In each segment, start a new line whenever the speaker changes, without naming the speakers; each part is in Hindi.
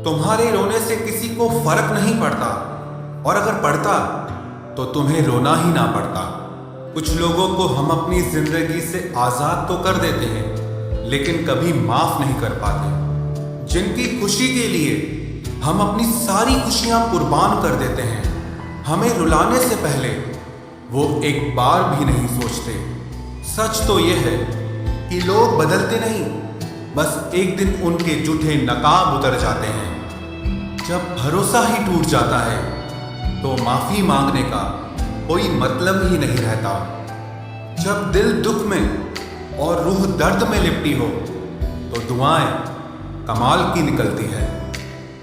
तुम्हारे रोने से किसी को फर्क नहीं पड़ता, और अगर पड़ता तो तुम्हें रोना ही ना पड़ता। कुछ लोगों को हम अपनी जिंदगी से आजाद तो कर देते हैं, लेकिन कभी माफ नहीं कर पाते। जिनकी खुशी के लिए हम अपनी सारी खुशियां कुर्बान कर देते हैं, हमें रुलाने से पहले वो एक बार भी नहीं सोचते। सच तो ये है कि लोग बदलते नहीं, बस एक दिन उनके जूठे नकाब उतर जाते हैं। जब भरोसा ही टूट जाता है तो माफी मांगने का कोई मतलब ही नहीं रहता। जब दिल दुख में और रूह दर्द में लिपटी हो तो दुआएं कमाल की निकलती है।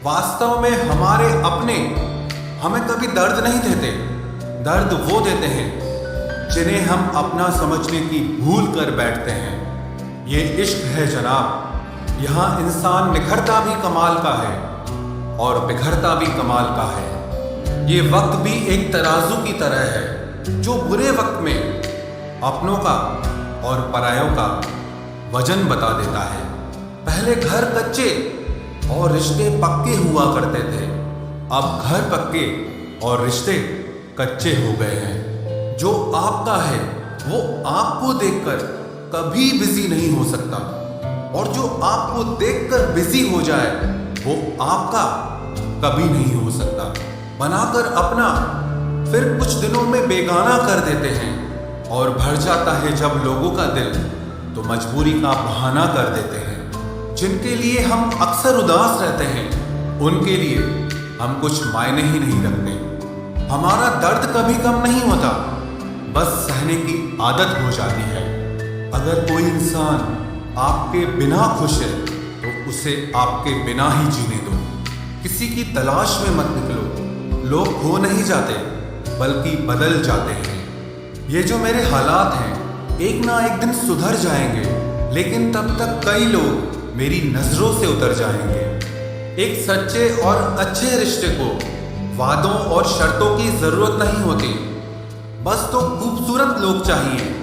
वास्तव में हमारे अपने हमें कभी दर्द नहीं देते, दर्द वो देते हैं जिन्हें हम अपना समझने की भूल कर बैठते हैं। ये इश्क है जनाब, यहाँ इंसान निखरता भी कमाल का है और बिखरता भी कमाल का है। ये वक्त भी एक तराजू की तरह है जो बुरे वक्त में अपनों का और परायों का वजन बता देता है। पहले घर कच्चे और रिश्ते पक्के हुआ करते थे, अब घर पक्के और रिश्ते कच्चे हो गए हैं। जो आपका है वो आपको देखकर कभी बिजी नहीं हो सकता, और जो आपको देखकर बिजी हो जाए वो आपका कभी नहीं हो सकता। बनाकर अपना फिर कुछ दिनों में बेगाना कर देते हैं, और भर जाता है जब लोगों का दिल तो मजबूरी का बहाना कर देते हैं। जिनके लिए हम अक्सर उदास रहते हैं उनके लिए हम कुछ मायने ही नहीं रखते। हमारा दर्द कभी कम नहीं होता, बस सहने की आदत हो जाती है। अगर कोई इंसान आपके बिना खुश है तो उसे आपके बिना ही जीने दो। किसी की तलाश में मत निकलो। लोग खो नहीं जाते बल्कि बदल जाते हैं। ये जो मेरे हालात हैं एक ना एक दिन सुधर जाएंगे, लेकिन तब तक कई लोग मेरी नजरों से उतर जाएंगे। एक सच्चे और अच्छे रिश्ते को वादों और शर्तों की जरूरत नहीं होती, बस तो खूबसूरत लोग चाहिए।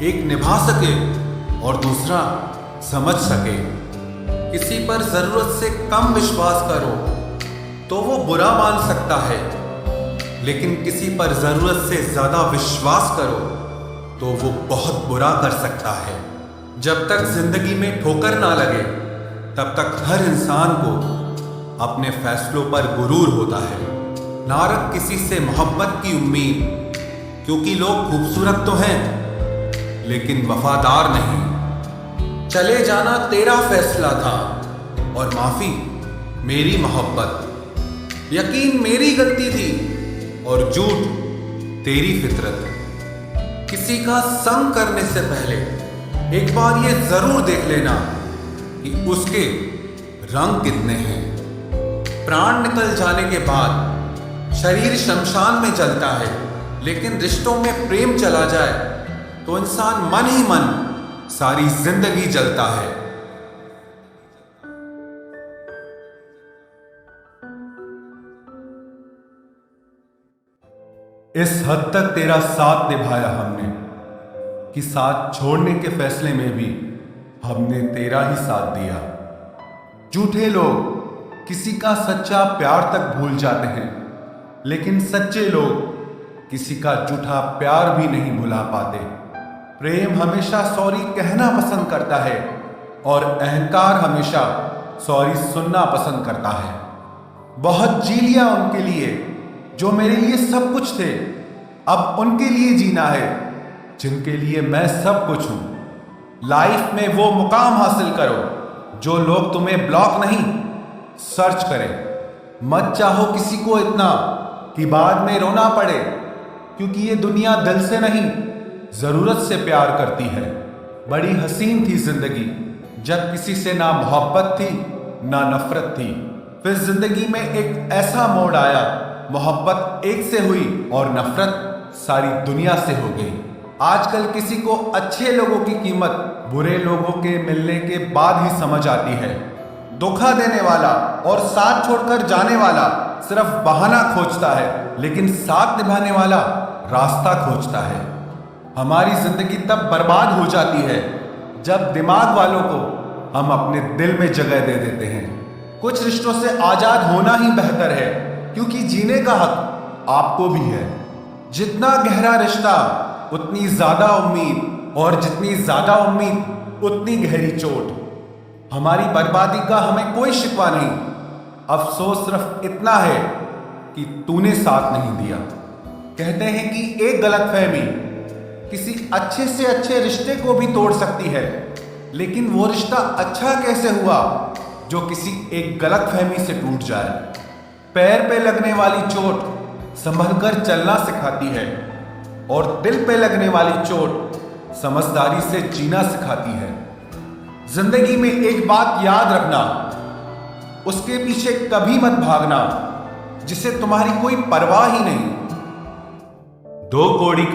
एक निभा सके और दूसरा समझ सके। किसी पर जरूरत से कम विश्वास करो तो वो बुरा मान सकता है, लेकिन किसी पर जरूरत से ज्यादा विश्वास करो तो वो बहुत बुरा कर सकता है। जब तक जिंदगी में ठोकर ना लगे तब तक हर इंसान को अपने फैसलों पर गुरूर होता है। ना रख किसी से मोहब्बत की उम्मीद, क्योंकि लोग खूबसूरत तो हैं लेकिन वफादार नहीं। चले जाना तेरा फैसला था और माफी मेरी मोहब्बत। यकीन मेरी गलती थी और झूठ तेरी फितरत। किसी का संग करने से पहले एक बार ये जरूर देख लेना कि उसके रंग कितने हैं। प्राण निकल जाने के बाद शरीर शमशान में जलता है, लेकिन रिश्तों में प्रेम चला जाए तो इंसान मन ही मन सारी जिंदगी जलता है। इस हद तक तेरा साथ निभाया हमने कि साथ छोड़ने के फैसले में भी हमने तेरा ही साथ दिया। झूठे लोग किसी का सच्चा प्यार तक भूल जाते हैं, लेकिन सच्चे लोग किसी का झूठा प्यार भी नहीं भुला पाते। प्रेम हमेशा सॉरी कहना पसंद करता है और अहंकार हमेशा सॉरी सुनना पसंद करता है। बहुत जी लिया उनके लिए जो मेरे लिए सब कुछ थे, अब उनके लिए जीना है जिनके लिए मैं सब कुछ हूं। लाइफ में वो मुकाम हासिल करो जो लोग तुम्हें ब्लॉक नहीं सर्च करें। मत चाहो किसी को इतना कि बाद में रोना पड़े, क्योंकि ये दुनिया दिल से नहीं जरूरत से प्यार करती है। बड़ी हसीन थी जिंदगी जब किसी से ना मोहब्बत थी ना नफरत थी। फिर जिंदगी में एक ऐसा मोड़ आया, मोहब्बत एक से हुई और नफरत सारी दुनिया से हो गई। आजकल किसी को अच्छे लोगों की कीमत बुरे लोगों के मिलने के बाद ही समझ आती है। धोखा देने वाला और साथ छोड़कर जाने वाला सिर्फ बहाना खोजता है, लेकिन साथ निभाने वाला रास्ता खोजता है। हमारी जिंदगी तब बर्बाद हो जाती है जब दिमाग वालों को हम अपने दिल में जगह दे देते हैं। कुछ रिश्तों से आजाद होना ही बेहतर है, क्योंकि जीने का हक आपको भी है। जितना गहरा रिश्ता उतनी ज्यादा उम्मीद, और जितनी ज्यादा उम्मीद उतनी गहरी चोट। हमारी बर्बादी का हमें कोई शिकवा नहीं, अफसोस सिर्फ इतना है कि तूने साथ नहीं दिया। कहते हैं कि एक गलतफहमी किसी अच्छे से अच्छे रिश्ते को भी तोड़ सकती है, लेकिन वो रिश्ता अच्छा कैसे हुआ जो किसी एक गलतफहमी से टूट जाए। पैर पे लगने वाली चोट संभल कर चलना सिखाती है, और दिल पे लगने वाली चोट समझदारी से जीना सिखाती है। जिंदगी में एक बात याद रखना, उसके पीछे कभी मत भागना जिसे तुम्हारी कोई परवाह ही नहीं। दो कौड़ी